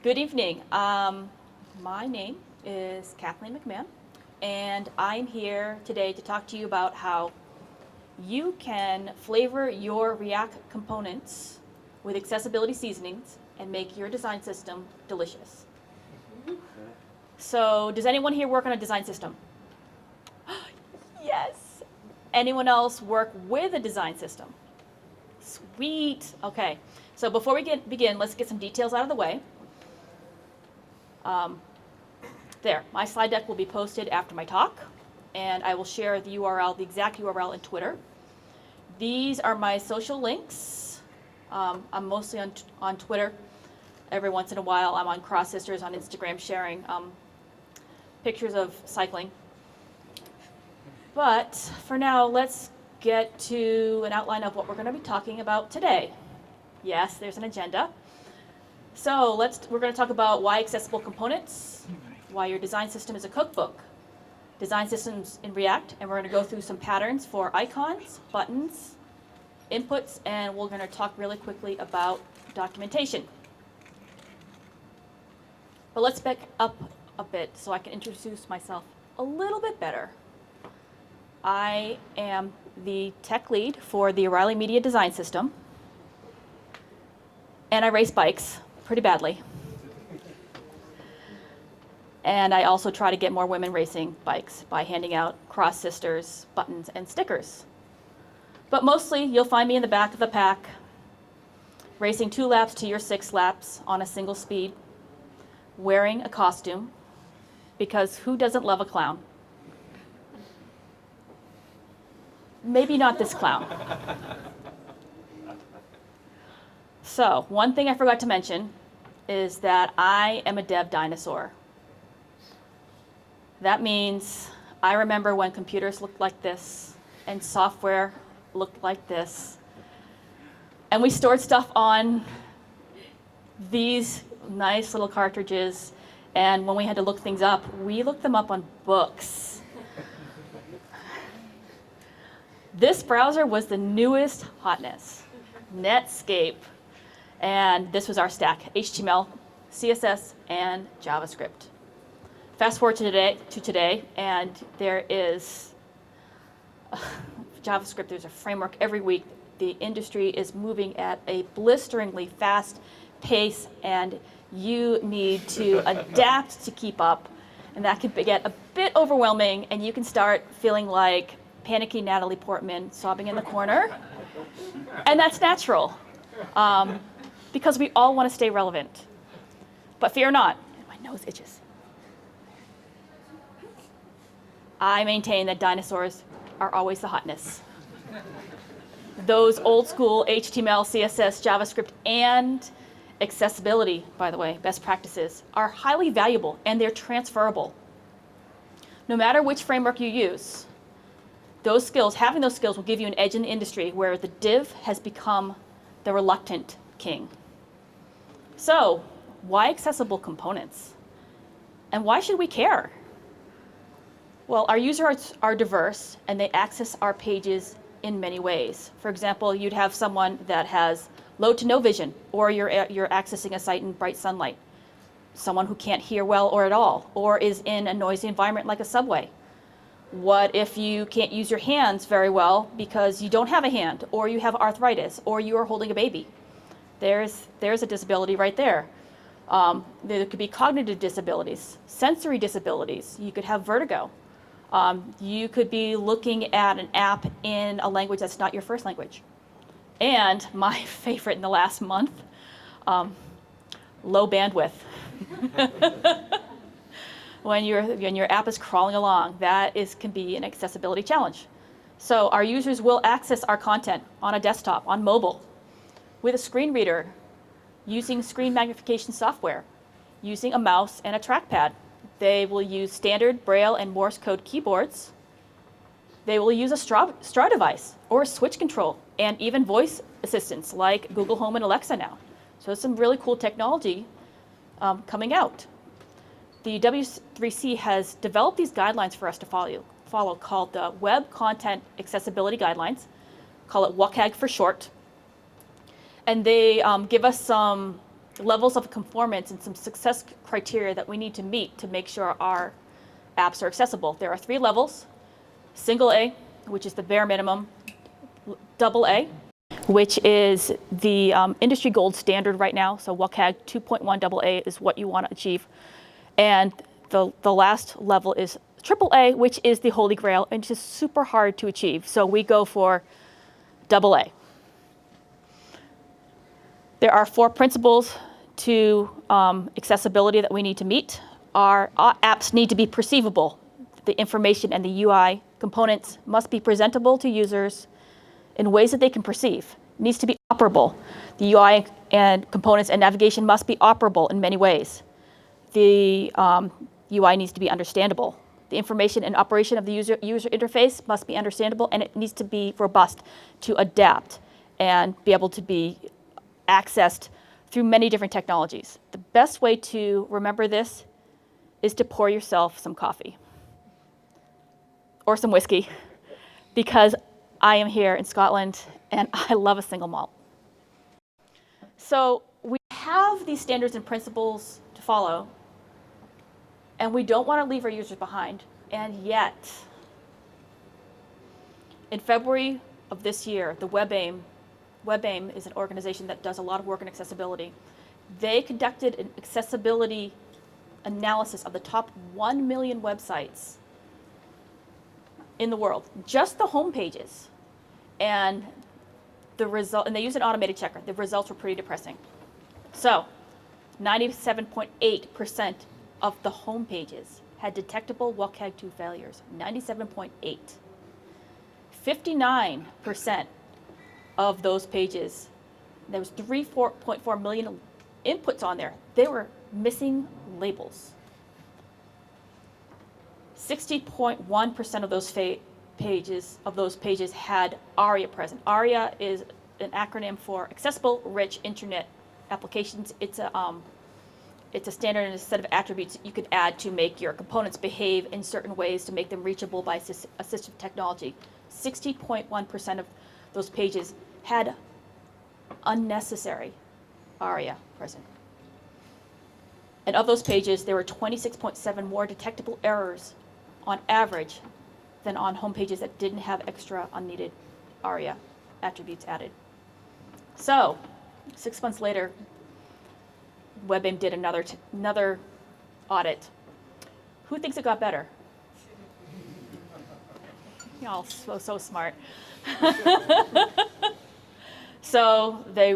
Good evening. My name is Kathleen McMahon, and I'm here today to talk to you about how you can flavor your React components with accessibility seasonings and make your design system delicious. So, does anyone here work on a design system? Yes. Anyone else work with a design system? Sweet. Okay. So before we begin, let's get some details out of the way. There, my slide deck will be posted after my talk, and I will share the URL, the exact URL in Twitter. These are my social links. I'm mostly on Twitter. Every once in a while, I'm on Cross Sisters on Instagram sharing pictures of cycling. But for now, let's get to an outline of what we're going to be talking about today. Yes, there's an agenda. So we're going to talk about why accessible components, why your design system is a cookbook, design systems in React, and we're going to go through some patterns for icons, buttons, inputs, and we're going to talk really quickly about documentation. But let's back up a bit so I can introduce myself a little bit better. I am the tech lead for the O'Reilly Media Design System, and I race bikes pretty badly. And I also try to get more women racing bikes by handing out Cross Sisters, buttons, and stickers. But mostly, you'll find me in the back of the pack, racing 2 laps to your 6 laps on a single speed, wearing a costume, because who doesn't love a clown? Maybe not this clown. So, one thing I forgot to mention is that I am a dev dinosaur. That means I remember when computers looked like this and software looked like this. And we stored stuff on these nice little cartridges, and when we had to look things up, we looked them up on books. This browser was the newest hotness, Netscape. And this was our stack, HTML, CSS, and JavaScript. Fast forward to today, and there is JavaScript, there's a framework every week. The industry is moving at a blisteringly fast pace, and you need to adapt to keep up. And that can get a bit overwhelming, and you can start feeling like panicky Natalie Portman sobbing in the corner. And that's natural, because we all want to stay relevant. But fear not, my nose itches. I maintain that dinosaurs are always the hotness. Those old school HTML, CSS, JavaScript, and accessibility, by the way, best practices, are highly valuable and they're transferable. No matter which framework you use, those skills, having those skills will give you an edge in the industry where the div has become the reluctant king. So, why accessible components? And why should we care? Well, our users are diverse and they access our pages in many ways. For example, you'd have someone that has low to no vision, or you're accessing a site in bright sunlight. Someone who can't hear well or at all, or is in a noisy environment like a subway. What if you can't use your hands very well because you don't have a hand, or you have arthritis, or you are holding a baby? There's a disability right there. There could be cognitive disabilities, sensory disabilities. You could have vertigo. You could be looking at an app in a language that's not your first language. And my favorite in the last month, low bandwidth. When your app is crawling along, that can be an accessibility challenge. So our users will access our content on a desktop, on mobile, with a screen reader, using screen magnification software, using a mouse and a trackpad. They will use standard Braille and Morse code keyboards. They will use a straw device or a switch control, and even voice assistants like Google Home and Alexa now. So there's some really cool technology coming out. The W3C has developed these guidelines for us to follow called the Web Content Accessibility Guidelines, call it WCAG for short. And they give us some levels of conformance and some success criteria that we need to meet to make sure our apps are accessible. There are 3 levels: single A, which is the bare minimum; double A, which is the industry gold standard right now. So WCAG 2.1 double A is what you want to achieve. And the last level is triple A, which is the holy grail and just super hard to achieve. So we go for double A. There are 4 principles to accessibility that we need to meet. Our apps need to be perceivable. The information and the UI components must be presentable to users in ways that they can perceive. It needs to be operable. The UI and components and navigation must be operable in many ways. The UI needs to be understandable. The information and operation of the user interface must be understandable, and it needs to be robust to adapt and be able to be accessed through many different technologies. The best way to remember this is to pour yourself some coffee or some whiskey, because I am here in Scotland and I love a single malt. So we have these standards and principles to follow, and we don't want to leave our users behind. And yet, in February of this year, the WebAIM is an organization that does a lot of work in accessibility. They conducted an accessibility analysis of the top 1 million websites in the world, just the home pages. And they used an automated checker. The results were pretty depressing. So 97.8% of the home pages had detectable WCAG 2 failures. 97.8. 59% of those pages, there was 3.4 million inputs on there. They were missing labels. 60.1% of those pages had ARIA present. ARIA is an acronym for Accessible Rich Internet Applications. It's a standard and a set of attributes that you can add to make your components behave in certain ways to make them reachable by assistive technology. 60.1% of those pages had unnecessary ARIA present. And of those pages, there were 26.7 more detectable errors on average than on home pages that didn't have extra unneeded ARIA attributes added. So 6 months later, WebAIM did another audit. Who thinks it got better? Y'all so smart. So they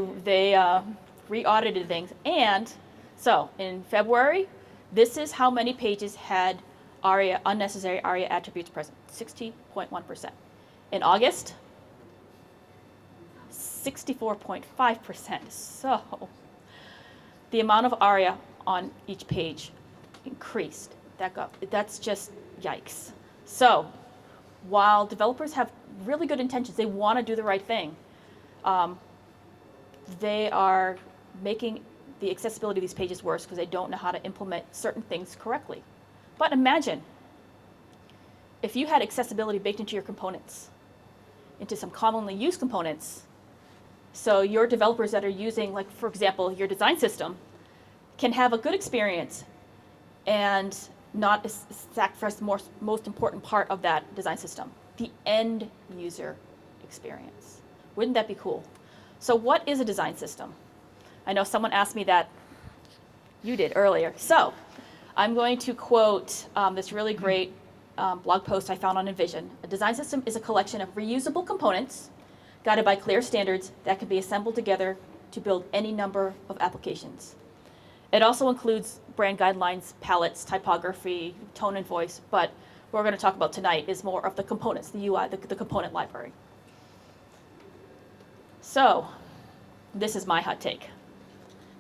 re-audited things, and so in February, this is how many pages had ARIA, unnecessary ARIA attributes present, 60.1%. In August, 64.5%. So the amount of ARIA on each page increased. That's just yikes. So while developers have really good intentions, they want to do the right thing, they are making the accessibility of these pages worse because they don't know how to implement certain things correctly. But imagine if you had accessibility baked into your components, into some commonly used components, so your developers that are using, like, for example, your design system, can have a good experience and not sacrifice the most important part of that design system, the end user experience. Wouldn't that be cool? So what is a design system? I know someone asked me that. You did earlier. So I'm going to quote this really great blog post I found on Envision. A design system is a collection of reusable components guided by clear standards that can be assembled together to build any number of applications. It also includes brand guidelines, palettes, typography, tone and voice, but what we're going to talk about tonight is more of the components, the UI, the component library. So this is my hot take.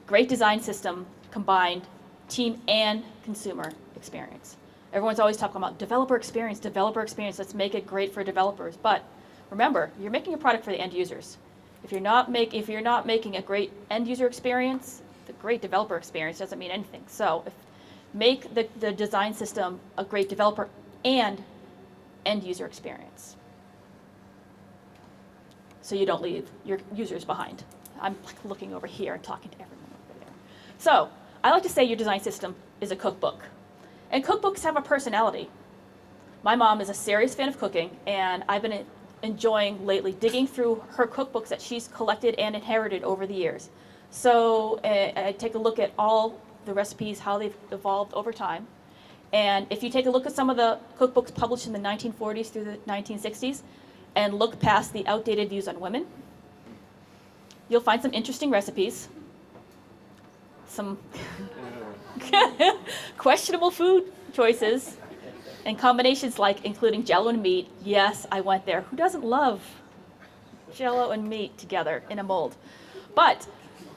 Great design system combined team and consumer experience. Everyone's always talking about developer experience, let's make it great for developers. But remember, you're making a product for the end users. If you're not making a great end user experience, the great developer experience doesn't mean anything. So make the design system a great developer and end user experience, so you don't leave your users behind. I'm looking over here and talking to everyone over there. So I like to say your design system is a cookbook. And cookbooks have a personality. My mom is a serious fan of cooking, and I've been enjoying lately digging through her cookbooks that she's collected and inherited over the years. So I take a look at all the recipes, how they've evolved over time. And if you take a look at some of the cookbooks published in the 1940s through the 1960s and look past the outdated views on women, you'll find some interesting recipes, some questionable food choices, and combinations like including Jell-O and meat. Yes, I went there. Who doesn't love Jell-O and meat together in a mold? But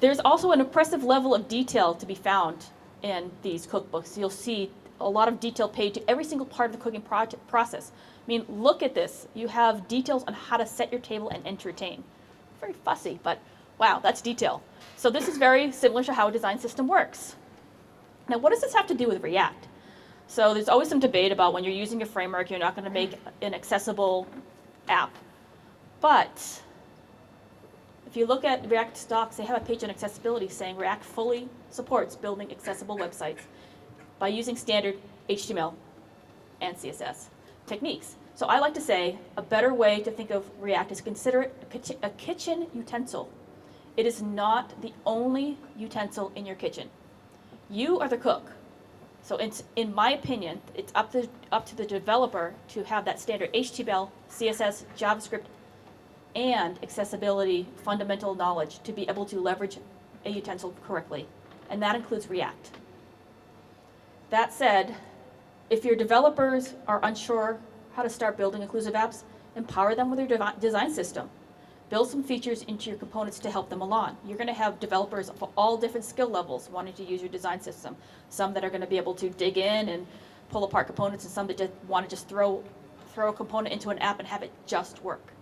there's also an impressive level of detail to be found in these cookbooks. You'll see a lot of detail paid to every single part of the cooking process. I mean, look at this. You have details on how to set your table and entertain. Very fussy, but wow, that's detail. So this is very similar to how a design system works. Now, what does this have to do with React? So there's always some debate about when you're using a framework, you're not going to make an accessible app. But if you look at React docs, they have a page on accessibility saying React fully supports building accessible websites by using standard HTML and CSS techniques. So I like to say a better way to think of React is consider it a kitchen utensil. It is not the only utensil in your kitchen. You are the cook. So it's, in my opinion, it's up to the developer to have that standard HTML, CSS, JavaScript, and accessibility fundamental knowledge to be able to leverage a utensil correctly. And that includes React. That said, if your developers are unsure how to start building inclusive apps, empower them with your design system. Build some features into your components to help them along. You're going to have developers of all different skill levels wanting to use your design system. Some that are going to be able to dig in and pull apart components, and some that just want to just throw a component into an app and have it just work.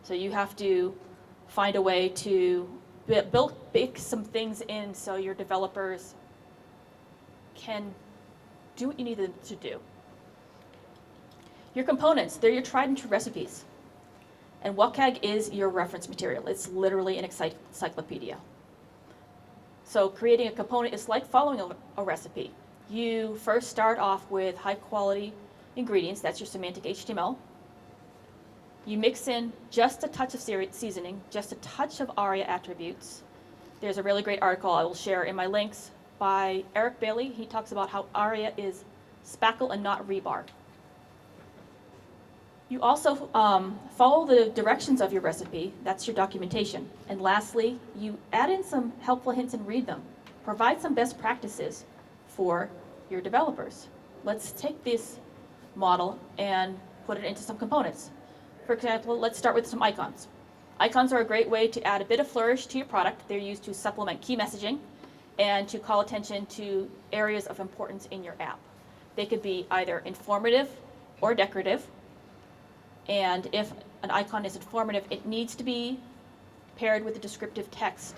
So you have to find a way to bake some things in so your developers can do what you need them to do. Your components, they're your tried and true recipes. And WCAG is your reference material. It's literally an encyclopedia. So creating a component is like following a recipe. You first start off with high quality ingredients, that's your semantic HTML. You mix in just a touch of seasoning, just a touch of ARIA attributes. There's a really great article I will share in my links by Eric Bailey. He talks about how ARIA is spackle and not rebar. You also follow the directions of your recipe. That's your documentation. And lastly, you add in some helpful hints and read them. Provide some best practices for your developers. Let's take this model and put it into some components. For example, let's start with some icons. Icons are a great way to add a bit of flourish to your product. They're used to supplement key messaging and to call attention to areas of importance in your app. They could be either informative or decorative. And if an icon is informative, it needs to be paired with a descriptive text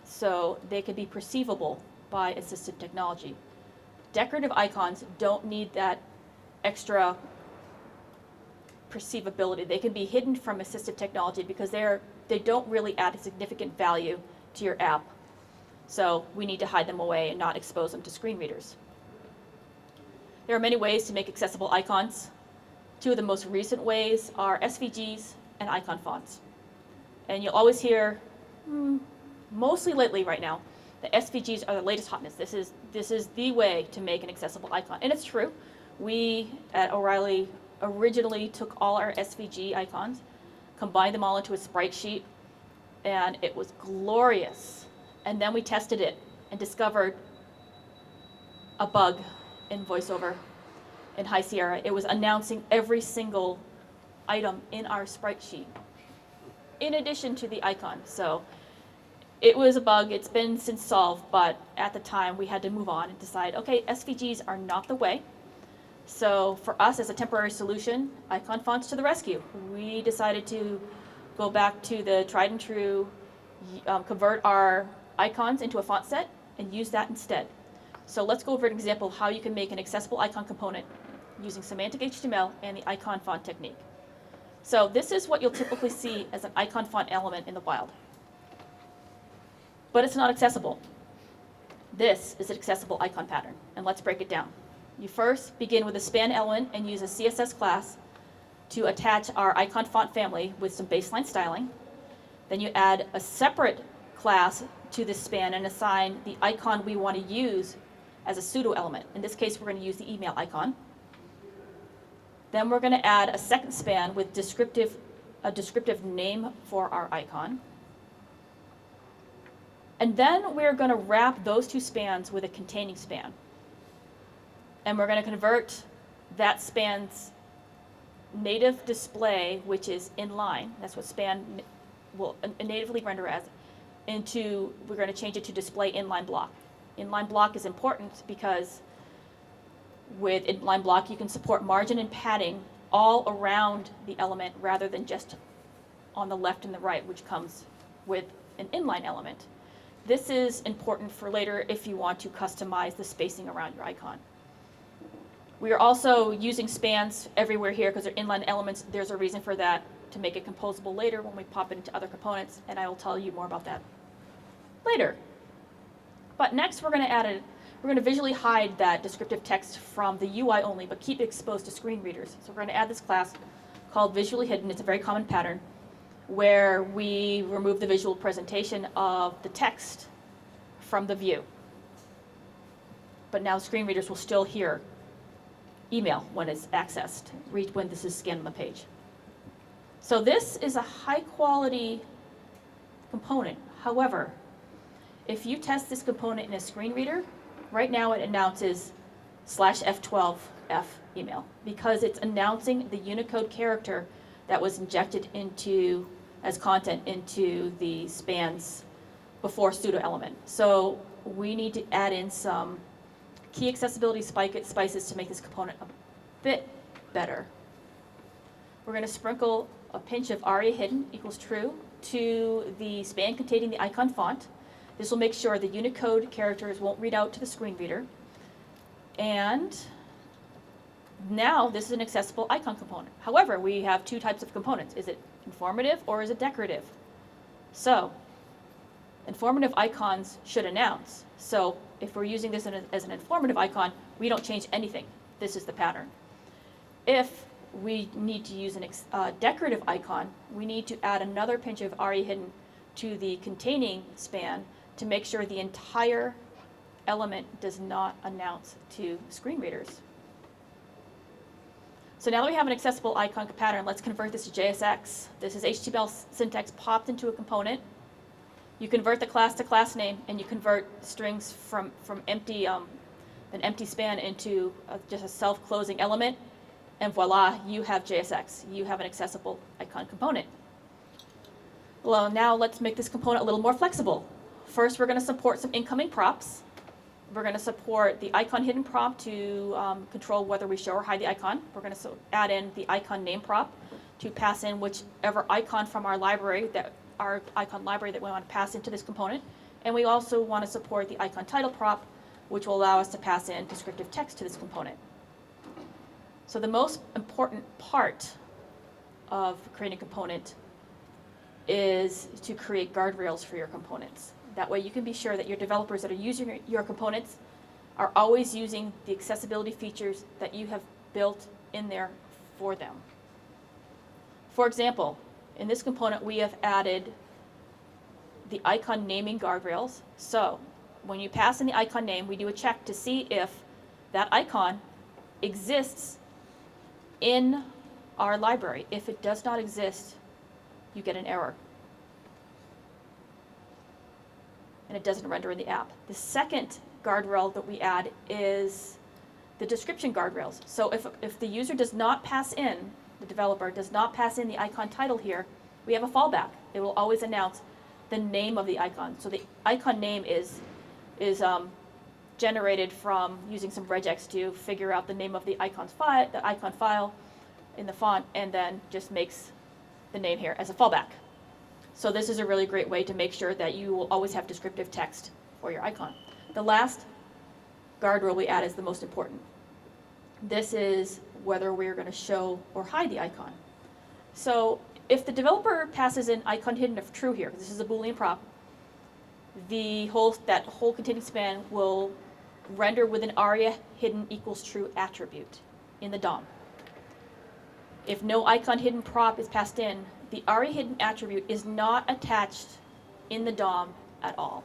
so they could be perceivable by assistive technology. Decorative icons don't need that extra perceivability. They can be hidden from assistive technology because they don't really add a significant value to your app. So we need to hide them away and not expose them to screen readers. There are many ways to make accessible icons. Two of the most recent ways are SVGs and icon fonts. And you'll always hear, mostly lately right now, the SVGs are the latest hotness. This is the way to make an accessible icon. And it's true. We at O'Reilly originally took all our SVG icons, combined them all into a sprite sheet, and it was glorious. And then we tested it and discovered a bug in VoiceOver in High Sierra. It was announcing every single item in our sprite sheet, in addition to the icon. So it was a bug. It's been since solved, but at the time we had to move on and decide, okay, SVGs are not the way. So for us as a temporary solution, icon fonts to the rescue. We decided to go back to the tried and true, convert our icons into a font set and use that instead. So let's go over an example of how you can make an accessible icon component using semantic HTML and the icon font technique. So this is what you'll typically see as an icon font element in the wild. But it's not accessible. This is an accessible icon pattern, and let's break it down. You first begin with a span element and use a CSS class to attach our icon font family with some baseline styling. Then you add a separate class to this span and assign the icon we want to use as a pseudo element. In this case, we're going to use the email icon. Then we're going to add a second span with a descriptive name for our icon. And then we're going to wrap those two spans with a containing span. And we're going to convert that span's native display, which is inline, that's what span will natively render as, we're going to change it to display inline block. Inline block is important because with inline block you can support margin and padding all around the element rather than just on the left and the right, which comes with an inline element. This is important for later if you want to customize the spacing around your icon. We are also using spans everywhere here because they're inline elements. There's a reason for that, to make it composable later when we pop it into other components, and I will tell you more about that later. But next we're going to visually hide that descriptive text from the UI only, but keep it exposed to screen readers. So we're going to add this class called visually hidden. It's a very common pattern where we remove the visual presentation of the text from the view. But now screen readers will still hear email when it's accessed, when this is scanned on the page. So this is a high quality component. However, if you test this component in a screen reader, right now it announces /F12F email because it's announcing the Unicode character that was injected as content into the spans before pseudo element. So we need to add in some key accessibility spices to make this component a bit better. We're going to sprinkle a pinch of aria hidden equals true to the span containing the icon font. This will make sure the Unicode characters won't read out to the screen reader. And now this is an accessible icon component. However, we have two types of components. Is it informative or is it decorative? So informative icons should announce. So if we're using this as an informative icon, we don't change anything. This is the pattern. If we need to use a decorative icon, we need to add another pinch of aria hidden to the containing span to make sure the entire element does not announce to screen readers. So now that we have an accessible icon pattern, let's convert this to JSX. This is HTML syntax popped into a component. You convert the class to class name, and you convert strings from an empty span into just a self-closing element, and voila, you have JSX. You have an accessible icon component. Well, now let's make this component a little more flexible. First, we're going to support some incoming props. We're going to support the icon hidden prop to control whether we show or hide the icon. We're going to add in the icon name prop to pass in whichever icon from our icon library that we want to pass into this component. And we also want to support the icon title prop, which will allow us to pass in descriptive text to this component. So the most important part of creating a component is to create guardrails for your components. That way you can be sure that your developers that are using your components are always using the accessibility features that you have built in there for them. For example, in this component we have added the icon naming guardrails. So when you pass in the icon name, we do a check to see if that icon exists in our library. If it does not exist, you get an error. And it doesn't render in the app. The second guardrail that we add is the description guardrails. So if the user does not pass in, the developer does not pass in the icon title here, we have a fallback. It will always announce the name of the icon. So the icon name is generated from using some regex to figure out the name of the icon file in the font, and then just makes the name here as a fallback. So this is a really great way to make sure that you will always have descriptive text for your icon. The last guardrail we add is the most important. This is whether we're going to show or hide the icon. So if the developer passes in icon hidden if true here, this is a Boolean prop, that whole containing span will render with an aria hidden equals true attribute in the DOM. If no icon hidden prop is passed in, the aria hidden attribute is not attached in the DOM at all.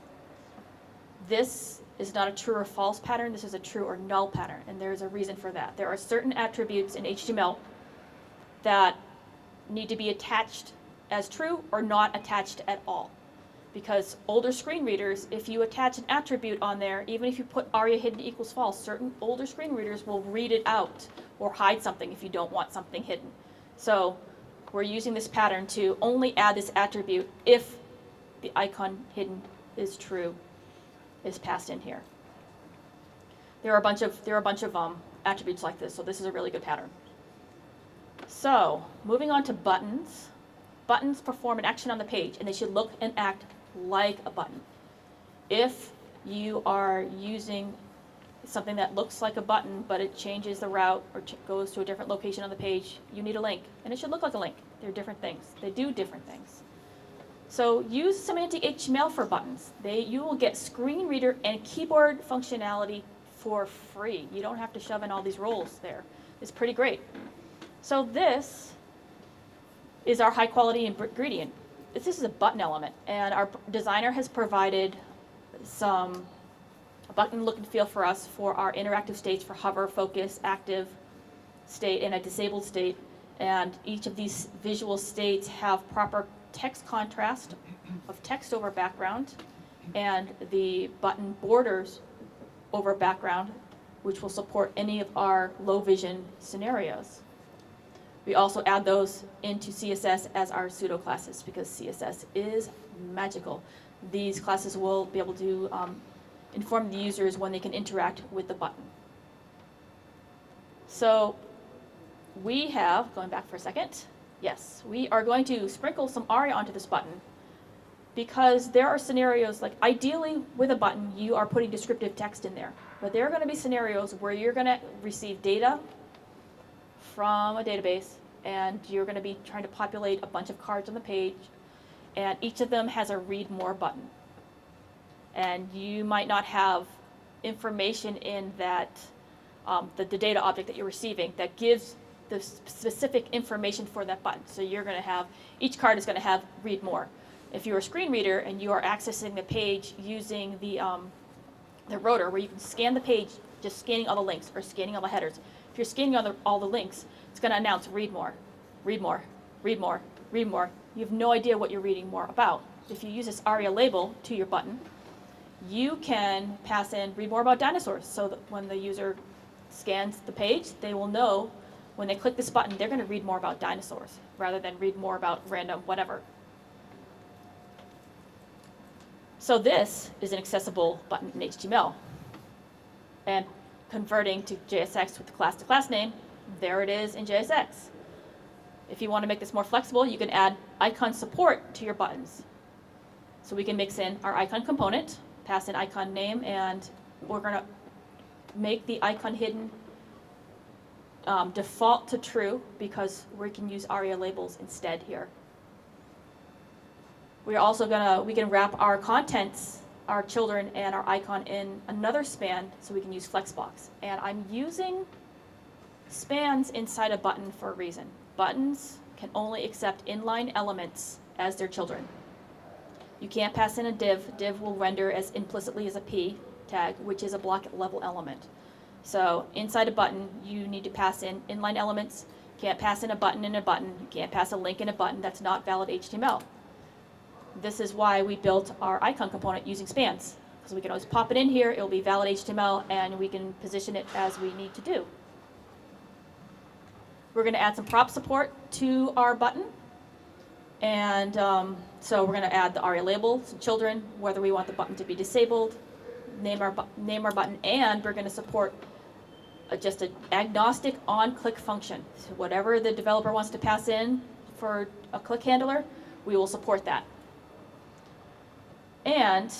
This is not a true or false pattern, this is a true or null pattern, and there's a reason for that. There are certain attributes in HTML that need to be attached as true or not attached at all. Because older screen readers, if you attach an attribute on there, even if you put aria hidden equals false, certain older screen readers will read it out or hide something if you don't want something hidden. So we're using this pattern to only add this attribute if the icon hidden is true, is passed in here. There are a bunch of attributes like this, so this is a really good pattern. So moving on to buttons. Buttons perform an action on the page, and they should look and act like a button. If you are using something that looks like a button, but it changes the route or goes to a different location on the page, you need a link, and it should look like a link. They're different things. They do different things. So use Semantic HTML for buttons. You will get screen reader and keyboard functionality for free. You don't have to shove in all these roles there. It's pretty great. So this is our high quality ingredient. This is a button element, and our designer has provided a button look and feel for us for our interactive states for hover, focus, active state, and a disabled state. And each of these visual states have proper text contrast of text over background, and the button borders over background, which will support any of our low vision scenarios. We also add those into CSS as our pseudo classes because CSS is magical. These classes will be able to inform the users when they can interact with the button. So we have, going back for a second, yes, we are going to sprinkle some aria onto this button because there are scenarios, like ideally with a button, you are putting descriptive text in there. But there are going to be scenarios where you're going to receive data from a database, and you're going to be trying to populate a bunch of cards on the page, and each of them has a read more button. And you might not have information in that, the data object that you're receiving that gives the specific information for that button. So you're going to have, each card is going to have read more. If you're a screen reader and you are accessing the page using the rotor, where you can scan the page, just scanning all the links or scanning all the headers. If you're scanning all the links, it's going to announce read more, read more, read more, read more. You have no idea what you're reading more about. If you use this aria label to your button, you can pass in read more about dinosaurs, so that when the user scans the page, they will know when they click this button, they're going to read more about dinosaurs rather than read more about random whatever. So this is an accessible button in HTML. And converting to JSX with the class-to-class name, there it is in JSX. If you want to make this more flexible, you can add icon support to your buttons. So we can mix in our icon component, pass in icon name, and we're going to make the icon hidden default to true because we can use aria labels instead here. We're also we can wrap our contents, our children, and our icon in another span so we can use flexbox. And I'm using spans inside a button for a reason. Buttons can only accept inline elements as their children. You can't pass in a div. Div will render as implicitly as a p tag, which is a block level element. So inside a button, you need to pass in inline elements. You can't pass in a button in a button. You can't pass a link in a button. That's not valid HTML. This is why we built our icon component using spans, because we can always pop it in here. It will be valid HTML, and we can position it as we need to do. We're going to add some prop support to our button. And so we're going to add the aria label, some children, whether we want the button to be disabled, name our button, and we're going to support just an agnostic on-click function. So whatever the developer wants to pass in for a click handler, we will support that. And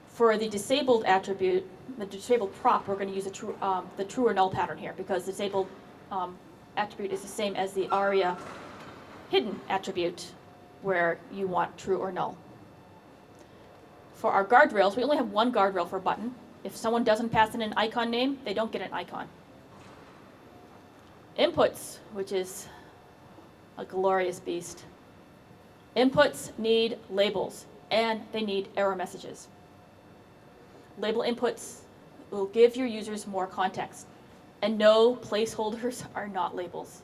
for the disabled attribute, the disabled prop, we're going to use the true or null pattern here, because the disabled attribute is the same as the aria hidden attribute, where you want true or null. for our guardrails, we only have one guardrail for a button. If someone doesn't pass in an icon name, they don't get an icon. Inputs, which is a glorious beast. Inputs need labels, and they need error messages. Label inputs will give your users more context. And no, placeholders are not labels.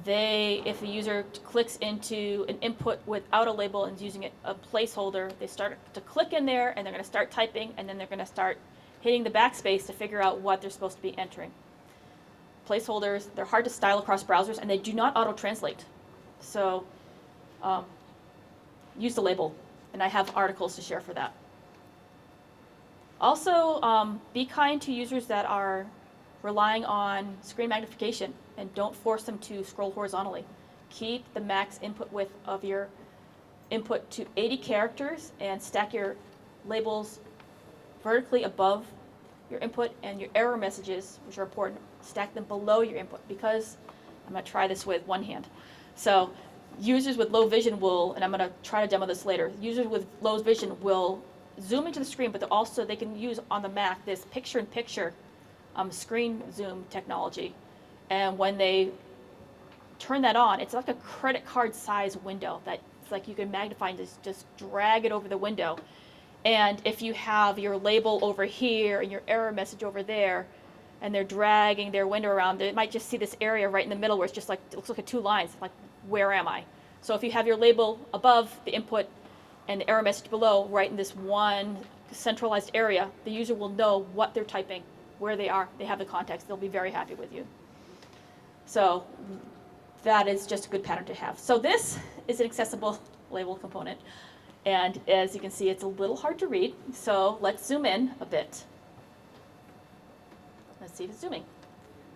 If the user clicks into an input without a label and is using a placeholder, they start to click in there and they're going to start typing, and then they're going to start hitting the backspace to figure out what they're supposed to be entering. Placeholders, they're hard to style across browsers, and they do not auto-translate. So use the label, and I have articles to share for that. Also, be kind to users that are relying on screen magnification, and don't force them to scroll horizontally. Keep the max input width of your input to 80 characters and stack your labels vertically above your input, and your error messages, which are important, stack them below your input, because I'm going to try this with one hand. So users with low vision will, and I'm going to try to demo this later, users with low vision will zoom into the screen, but they can use on the Mac this picture-in-picture screen zoom technology. And when they turn that on, it's like a credit card size window that it's like you can magnify and just drag it over the window. And if you have your label over here and your error message over there, and they're dragging their window around, they might just see this area right in the middle where it's just like, it looks like two lines, like, where am I? So if you have your label above the input and the error message below, right in this one centralized area, the user will know what they're typing, where they are, they have the context, they'll be very happy with you. So that is just a good pattern to have. So this is an accessible label component. And as you can see, it's a little hard to read. So let's zoom in a bit. Let's see if it's zooming.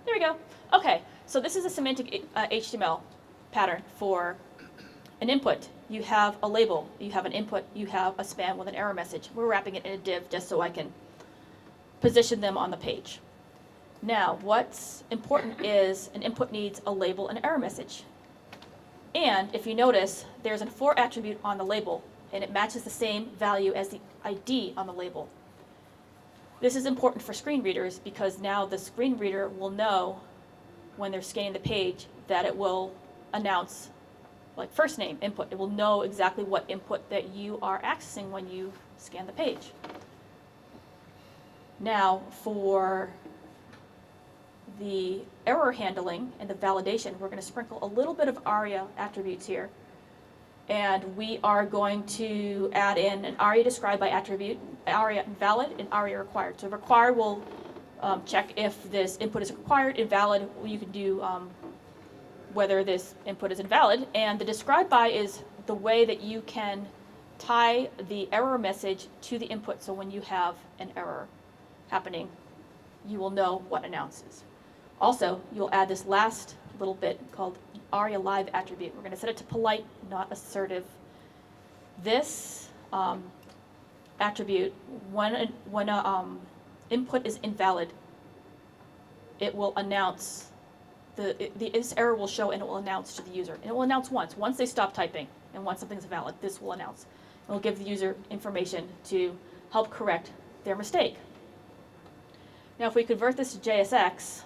There we go. Okay, so this is a semantic HTML pattern for an input. You have a label, you have an input, you have a span with an error message. We're wrapping it in a div just so I can position them on the page. Now, what's important is an input needs a label and an error message. And if you notice, there's a for attribute on the label, and it matches the same value as the ID on the label. This is important for screen readers because now the screen reader will know when they're scanning the page that it will announce, like first name, input. It will know exactly what input that you are accessing when you scan the page. Now, for the error handling and the validation, we're going to sprinkle a little bit of ARIA attributes here. And we are going to add in an ARIA described by attribute, ARIA invalid, and ARIA required. So required will check if this input is required. Invalid, you can do whether this input is invalid. And the described by is the way that you can tie the error message to the input. So when you have an error happening, you will know what announces. Also, you'll add this last little bit called ARIA live attribute. We're going to set it to polite, not assertive. This attribute, when a input is invalid, it will announce, this error will show and it will announce to the user. And it will announce once they stop typing, and once something's valid, this will announce. It will give the user information to help correct their mistake. Now if we convert this to JSX,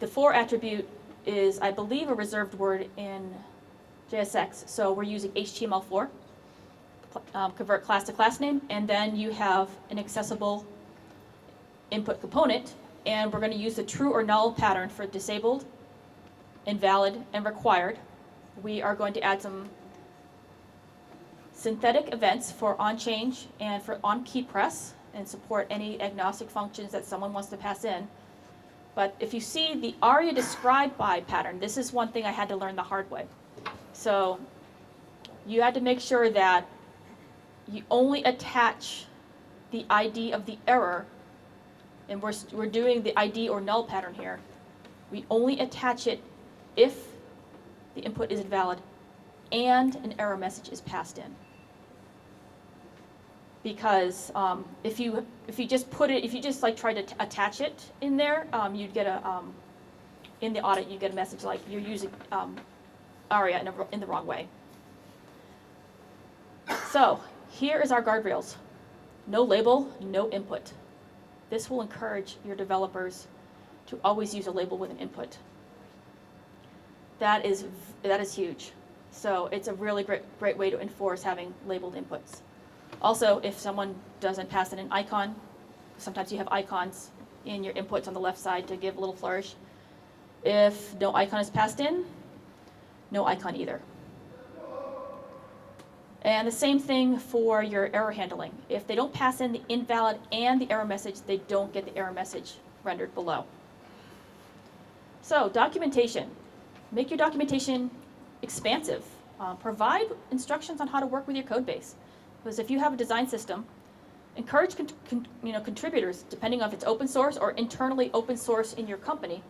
the for attribute is, I believe, a reserved word in JSX. So we're using HTML4, convert class to class name, and then you have an accessible input component, and we're going to use the true or null pattern for disabled, invalid, and required. We are going to add some synthetic events for on change and for on key press, and support any agnostic functions that someone wants to pass in. But if you see the ARIA described by pattern, this is one thing I had to learn the hard way. So you had to make sure that you only attach the ID of the error, and we're doing the ID or null pattern here. We only attach it if the input is invalid and an error message is passed in. Because if you just like try to attach it in there, you'd get in the audit you'd get a message like you're using ARIA in the wrong way. So Here is our guardrails. No label, no input. This will encourage your developers to always use a label with an input. That is huge. So it's a really great way to enforce having labeled inputs. Also, if someone doesn't pass in an icon, sometimes you have icons in your inputs on the left side to give a little flourish. If no icon is passed in, no icon either. And the same thing for your error handling. If they don't pass in the invalid and the error message, they don't get the error message rendered below. So documentation. Make your documentation expansive. Provide instructions on how to work with your code base. Because if you have a design system, encourage contributors, depending on if it's open source or internally open source in your company.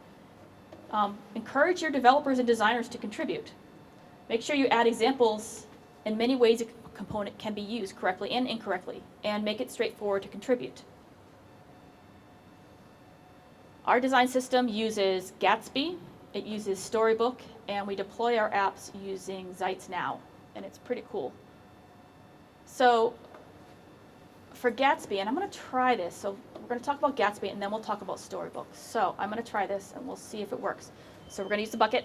Encourage your developers and designers to contribute. Make sure you add examples in many ways a component can be used correctly and incorrectly, and make it straightforward to contribute. Our design system uses Gatsby, it uses Storybook, and we deploy our apps using Zeitz now, and it's pretty cool. So for Gatsby, and I'm going to try this, so we're going to talk about Gatsby and then we'll talk about Storybook. So I'm going to try this and we'll see if it works. So we're going to use the bucket.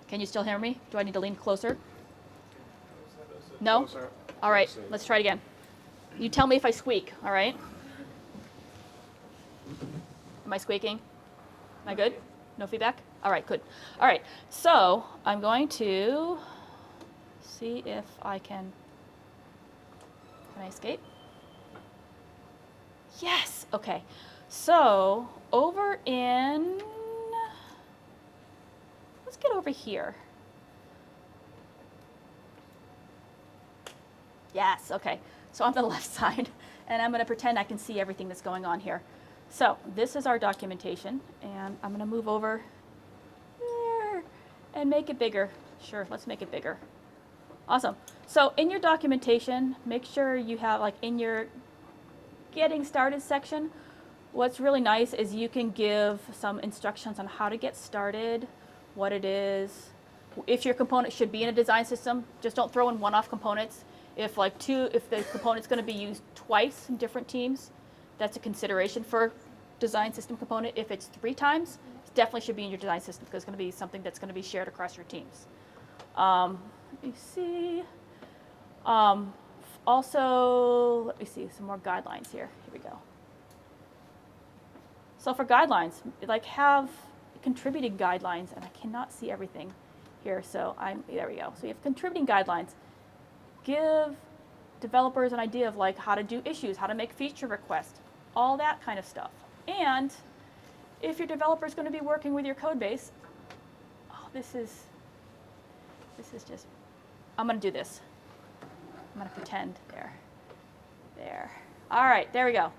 Can you still hear me? Do I need to lean closer? No? All right, let's try it again. You tell me if I squeak, all right? Am I squeaking? Am I good? No feedback? All right, good. All right, so I'm going to see if I can I escape? Yes, okay. So over in, let's get over here. Yes, okay. So I'm on the left side, and I'm going to pretend I can see everything that's going on here. So this is our documentation, and I'm going to move over there and make it bigger. Sure, let's make it bigger. Awesome. So in your documentation, make sure you have, like in your getting started section, what's really nice is you can give some instructions on how to get started, what it is. If your component should be in a design system, just don't throw in one-off components. If the component's going to be used twice in different teams, that's a consideration for design system component. If it's 3 times, it definitely should be in your design system because it's going to be something that's going to be shared across your teams. Let me see. Also, let me see some more guidelines here. Here we go. So for guidelines, like have contributing guidelines, and I cannot see everything here, so there we go. So you have contributing guidelines. Give developers an idea of like how to do issues, how to make feature requests, all that kind of stuff. And if your developer is going to be working with your code base, this is just, I'm going to do this. I'm going to pretend there. All right, there we go.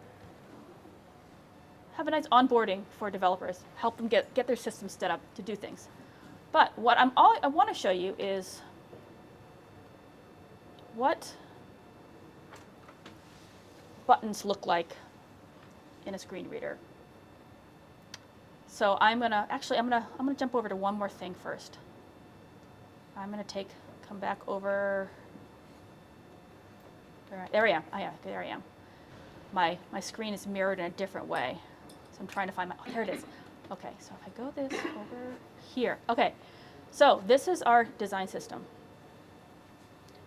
Have a nice onboarding for developers. Help them get their systems set up to do things. But what I want to show you is what buttons look like in a screen reader. So I'm gonna jump over to one more thing first. I'm gonna come back over. There I am. There I am. My screen is mirrored in a different way, so I'm trying to find there it is. Okay, so if I go this over here. Okay, so this is our design system.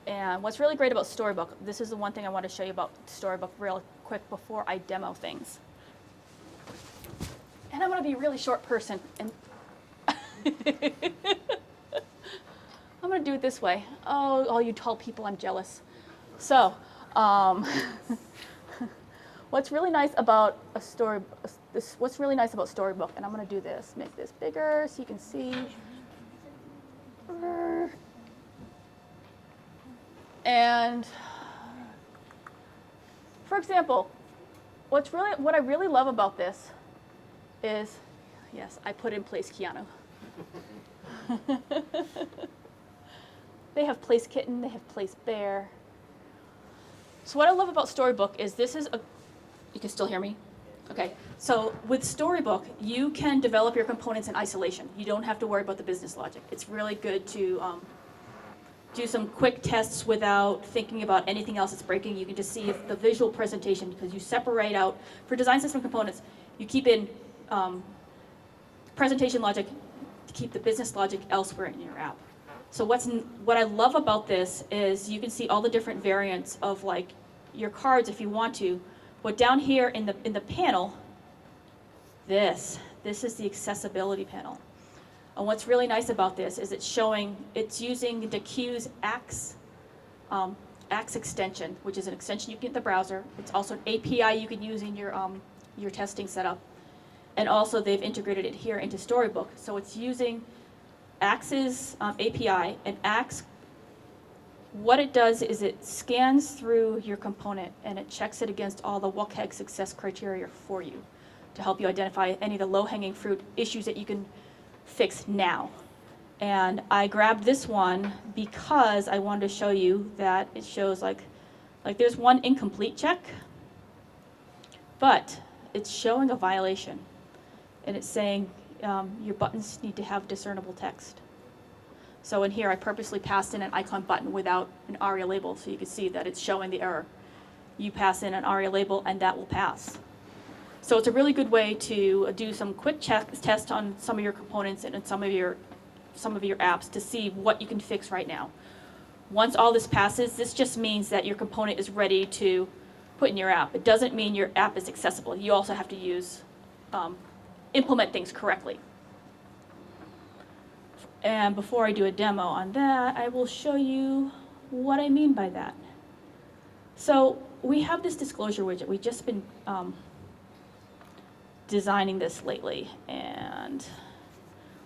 And what's really great about Storybook, this is the one thing I want to show you about Storybook real quick before I demo things. And I'm going to be a really short person, and I'm going to do it this way. Oh, all you tall people, I'm jealous. So, what's really nice about Storybook, and I'm going to do this, make this bigger so you can see. And for example, what I really love about this is, yes, I put in place Keanu. They have place kitten, they have place bear. So what I love about Storybook is you can still hear me? Okay, so with Storybook, you can develop your components in isolation. You don't have to worry about the business logic. It's really good to do some quick tests without thinking about anything else that's breaking. You can just see if the visual presentation, because you separate out, for design system components, you keep in presentation logic to keep the business logic elsewhere in your app. So what I love about this is you can see all the different variants of like your cards if you want to, but down here in the panel, this is the accessibility panel. And what's really nice about this is it's using the Q's Axe extension, which is an extension you can get in the browser. It's also an API you can use in your testing setup. And also they've integrated it here into Storybook. So it's using Axe's API, and Axe, what it does is it scans through your component and it checks it against all the WCAG success criteria for you to help you identify any of the low-hanging fruit issues that you can fix now. And I grabbed this one because I wanted to show you that it shows like there's one incomplete check, but it's showing a violation. And it's saying your buttons need to have discernible text. So in here I purposely passed in an icon button without an ARIA label so you can see that it's showing the error. You pass in an ARIA label and that will pass. So it's a really good way to do some quick test on some of your components and some of your apps to see what you can fix right now. Once all this passes, this just means that your component is ready to put in your app. It doesn't mean your app is accessible. You also have to implement things correctly. And before I do a demo on that, I will show you what I mean by that. So we have this disclosure widget. We've just been designing this lately, and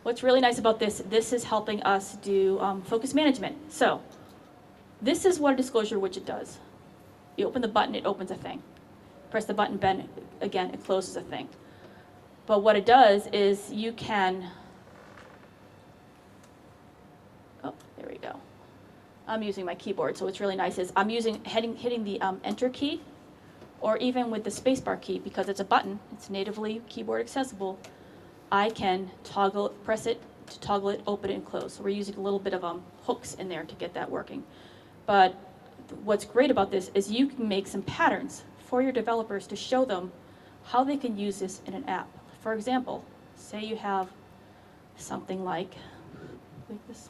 what's really nice about this is helping us do focus management. So this is what a disclosure widget does. You open the button, it opens a thing. Press the button again, it closes a thing. But what it does is you can, oh, there we go. I'm using my keyboard, so what's really nice is I'm hitting the enter key, or even with the spacebar key, because it's a button, it's natively keyboard accessible, I can press it to toggle it, open it, and close. So we're using a little bit of hooks in there to get that working. But what's great about this is you can make some patterns for your developers to show them how they can use this in an app. For example, say you have something like this.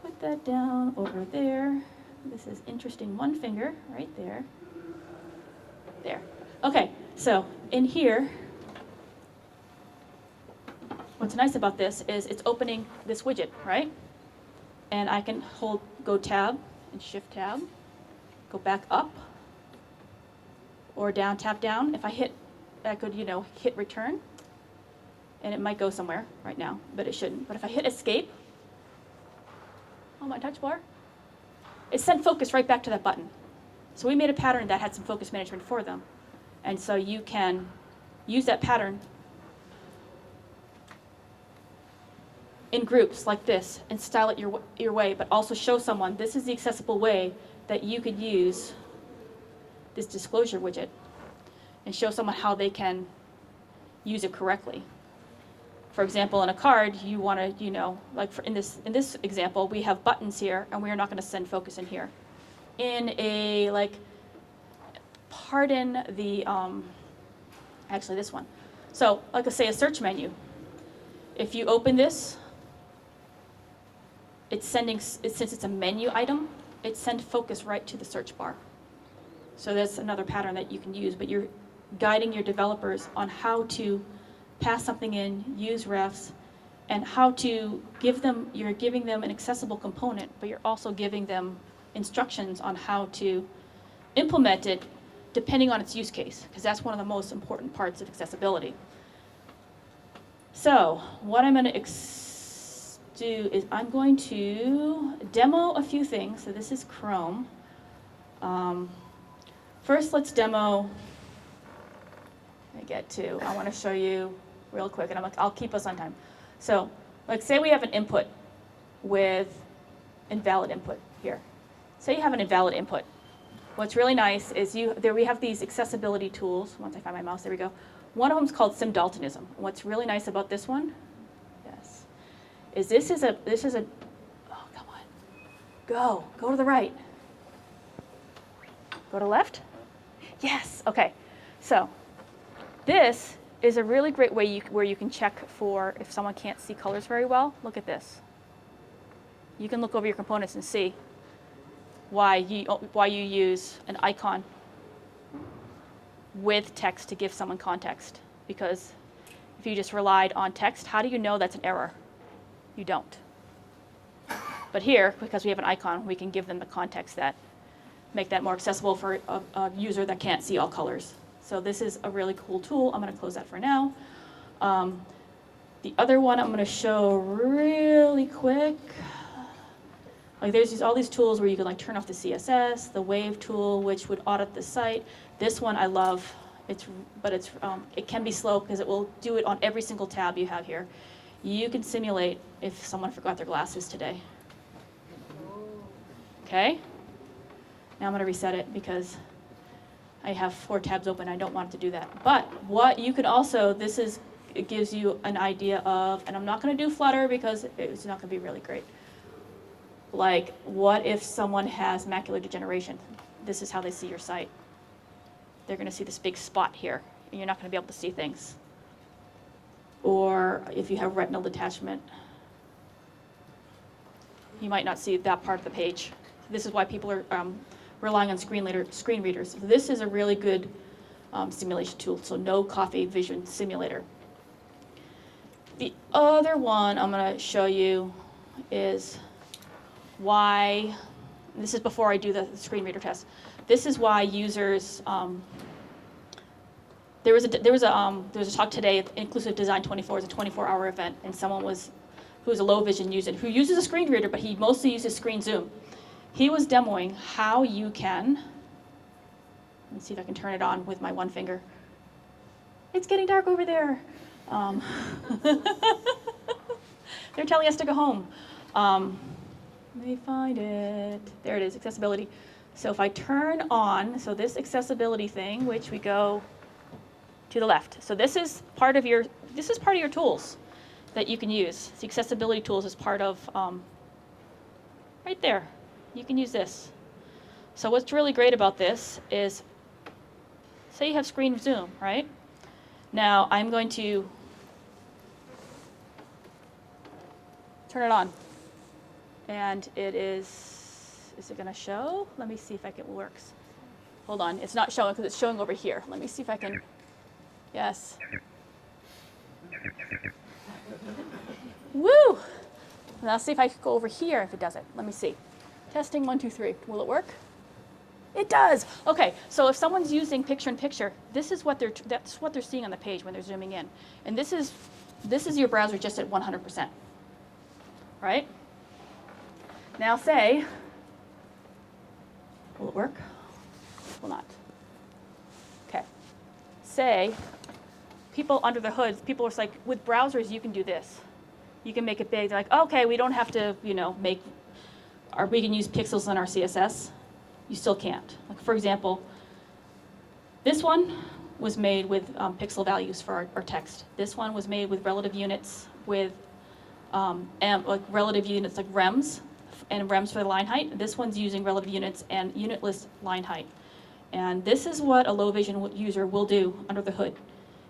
Put that down over there. This is interesting one finger right there. There. Okay, so in here, what's nice about this is it's opening this widget, right? And I can go tab and shift tab, go back up or down, tap down. If I hit, I could, hit return, and it might go somewhere right now, but it shouldn't. But if I hit escape on my touch bar, it sent focus right back to that button. So we made a pattern that had some focus management for them. And so you can use that pattern in groups like this and style it your way, but also show someone this is the accessible way that you could use this disclosure widget and show someone how they can use it correctly. For example, in a card, you want to, in this example, we have buttons here, and we are not going to send focus in here. In a, pardon the, actually this one. So, like I say, a search menu. If you open this, since it's a menu item, it sends focus right to the search bar. So that's another pattern that you can use, but you're guiding your developers on how to pass something in, use refs, and how to you're giving them an accessible component, but you're also giving them instructions on how to implement it depending on its use case, because that's one of the most important parts of accessibility. So what I'm going to do is I'm going to demo a few things. So this is Chrome. First, let's demo. I want to show you real quick, and I'll keep us on time. So, say we have an input with invalid input here. Say you have an invalid input. What's really nice is we have these accessibility tools. Once I find my mouse, there we go. One of them is called Simdaltonism. What's really nice about this one, yes, is this is a oh, come on. Go to the right. Go to left. Yes, okay. So this is a really great way where you can check for if someone can't see colors very well. Look at this. You can look over your components and see why you use an icon with text to give someone context. Because if you just relied on text, how do you know that's an error? You don't. But here, because we have an icon, we can give them the context that make that more accessible for a user that can't see all colors. So this is a really cool tool. I'm going to close that for now. The other one I'm going to show really quick. Like there's all these tools where you can like turn off the CSS, the wave tool, which would audit the site. This one I love. It can be slow because it will do it on every single tab you have here. You can simulate if someone forgot their glasses today. Okay? Now I'm going to reset it because I have 4 tabs open. I don't want it to do that. But what you can also, it gives you an idea of, and I'm not going to do Flutter because it's not going to be really great. Like, what if someone has macular degeneration? This is how they see your site. They're going to see this big spot here, and you're not going to be able to see things. Or if you have retinal detachment, you might not see that part of the page. This is why people are relying on screen readers. This is a really good simulation tool, so no coffee vision simulator. The other one I'm going to show you is why, this is before I do the screen reader test. This is why users, there was a talk today at Inclusive Design 24, it's a 24-hour event, and someone who was a low vision user, who uses a screen reader, but he mostly uses screen zoom. He was demoing how you can, let's see if I can turn it on with my one finger. It's getting dark over there. They're telling us to go home. Let me find it. There it is, accessibility. So if I turn on, so this accessibility thing, which we go to the left. So this is part of your tools that you can use. The accessibility tools is part of, right there. You can use this. So what's really great about this is, say you have screen zoom, right? Now I'm going to turn it on. And it is it going to show? Let me see if it works. Hold on, it's not showing because it's showing over here. Let me see if I can, yes. Woo! Now see if I can go over here if it does it. Let me see. Testing 1, 2, 3. Will it work? It does. Okay, so if someone's using picture-in-picture, that's what they're seeing on the page when they're zooming in. And this is your browser just at 100%. Right? Now say, will it work? Will not. Okay. Say, people under the hood, people are like, with browsers you can do this. You can make it big. They're like, okay, we don't have to, we can use pixels in our CSS. You still can't. Like for example, this one was made with pixel values for our text. This one was made with relative units with relative units like rems and rems for the line height. This one's using relative units and unitless line height. And this is what a low vision user will do under the hood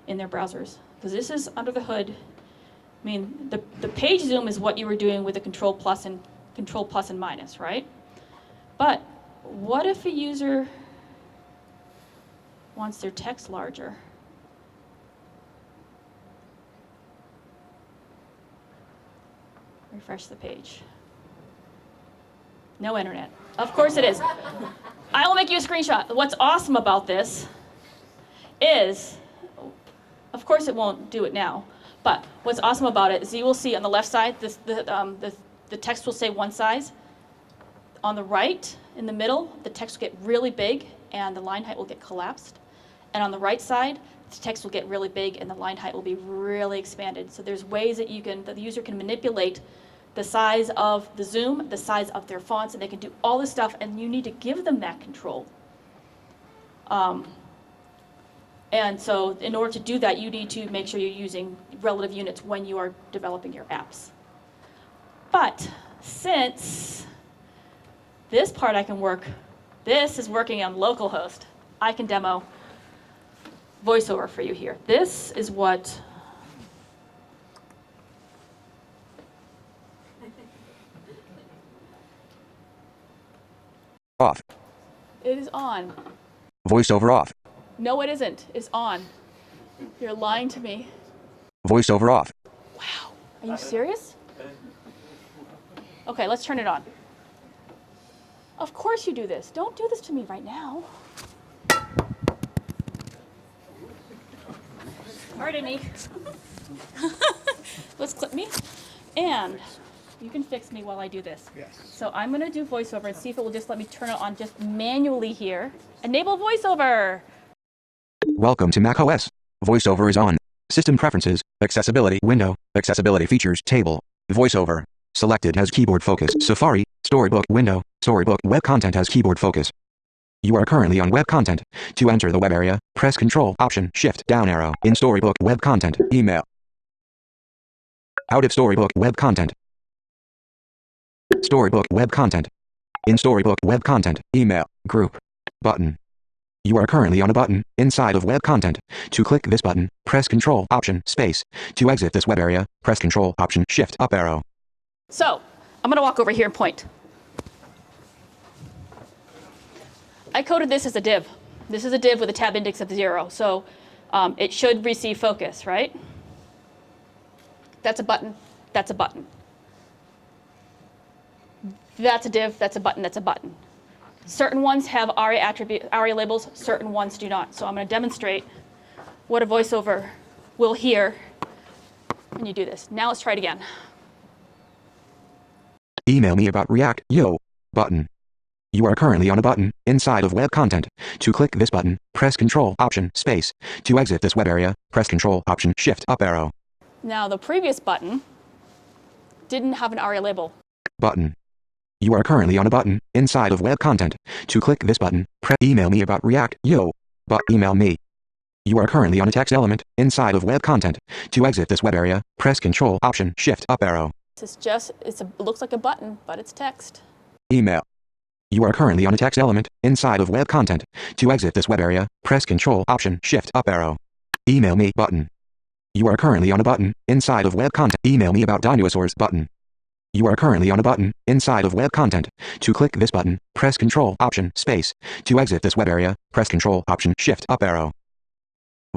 in their browsers. Because this is under the hood. I mean, the page zoom is what you were doing with the control plus and minus, right? But what if a user wants their text larger? Refresh the page. No internet. Of course it is. I will make you a screenshot. What's awesome about this is, of course it won't do it now, but what's awesome about it is you will see on the left side, the text will say one size. On the right, in the middle, the text will get really big and the line height will get collapsed. And on the right side, the text will get really big and the line height will be really expanded. So there's ways that the user can manipulate the size of the zoom, the size of their fonts, and they can do all this stuff, and you need to give them that control. And so in order to do that, you need to make sure you're using relative units when you are developing your apps. But since This part I can work. This is working on localhost. I can demo VoiceOver for you here. This is what Off. it is on. VoiceOver off. No, it isn't. It's on. You're lying to me. VoiceOver off. Wow. Are you serious? Okay, let's turn it on. Of course you do this. Don't do this to me right now. Pardon me. Let's clip me. And you can fix me while I do this. Yes. So I'm going to do VoiceOver and see if it will just let me turn it on just manually here. Enable VoiceOver. Welcome to macOS. VoiceOver is on. System preferences, accessibility window, accessibility features table, VoiceOver. Selected has keyboard focus. Safari, Storybook window, Storybook web content has keyboard focus. You are currently on web content. To enter the web area, press Control, Option, Shift, down arrow. In Storybook web content, email. Out of Storybook web content. Storybook web content. In Storybook web content, email, group, button. You are currently on a button inside of web content. To click this button, press Control, Option, Space. To exit this web area, press Control, Option, Shift, up arrow. So I'm going to walk over here and point. I coded this as a div. This is a div with a tab index of 0. So it should receive focus, right? That's a button. That's a button. That's a div. That's a button. That's a button. Certain ones have ARIA labels. Certain ones do not. So I'm going to demonstrate what a VoiceOver will hear when you do this. Now let's try it again. Email me about React, yo, button. You are currently on a button inside of web content. To click this button, press Control, Option, Space. To exit this web area, press Control, Option, Shift, up arrow. Now the previous button didn't have an ARIA label. Button. You are currently on a button inside of web content. To click this button, press Email me about React, yo, but email me. You are currently on a text element inside of web content. To exit this web area, press Control, Option, Shift, up arrow. This is just, it looks like a button, but it's text. Email. You are currently on a text element inside of web content. To exit this web area, press Control, Option, Shift, up arrow. Email me button. You are currently on a button inside of web content. Email me about dinosaurs button. You are currently on a button inside of web content. To click this button, press Control, Option, Space. To exit this web area, press Control, Option, Shift, up arrow.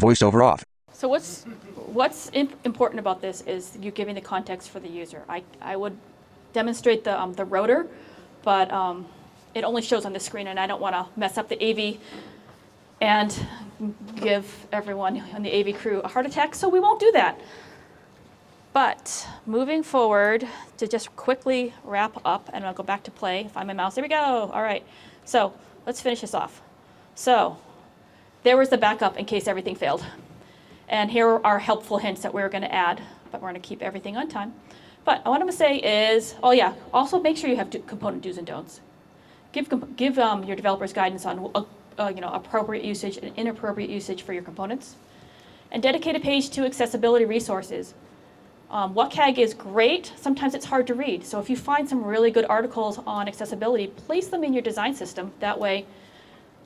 VoiceOver off. So what's important about this is you giving the context for the user. I would demonstrate the rotor, but it only shows on the screen, and I don't want to mess up the AV and give everyone on the AV crew a heart attack, so we won't do that. But moving forward, to just quickly wrap up, and I'll go back to play, find my mouse, there we go. All right, so let's finish this off. So there was the backup in case everything failed. And here are helpful hints that we're going to add, but we're going to keep everything on time. But what I'm going to say is, oh yeah, also make sure you have component do's and don'ts. Give your developers guidance on appropriate usage and inappropriate usage for your components. And dedicate a page to accessibility resources. WCAG is great. Sometimes it's hard to read. So if you find some really good articles on accessibility, place them in your design system. That way,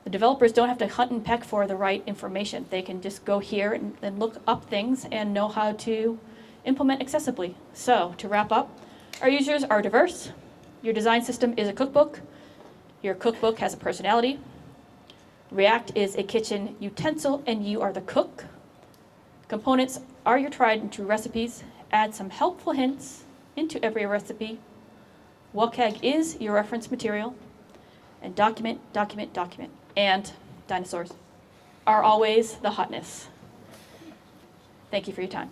the developers don't have to hunt and peck for the right information. They can just go here and look up things and know how to implement accessibly. So to wrap up, our users are diverse. Your design system is a cookbook. Your cookbook has a personality. React is a kitchen utensil, and you are the cook. Components are your tried and true recipes. Add some helpful hints into every recipe. WCAG is your reference material. And document, document, document. And dinosaurs are always the hotness. Thank you for your time.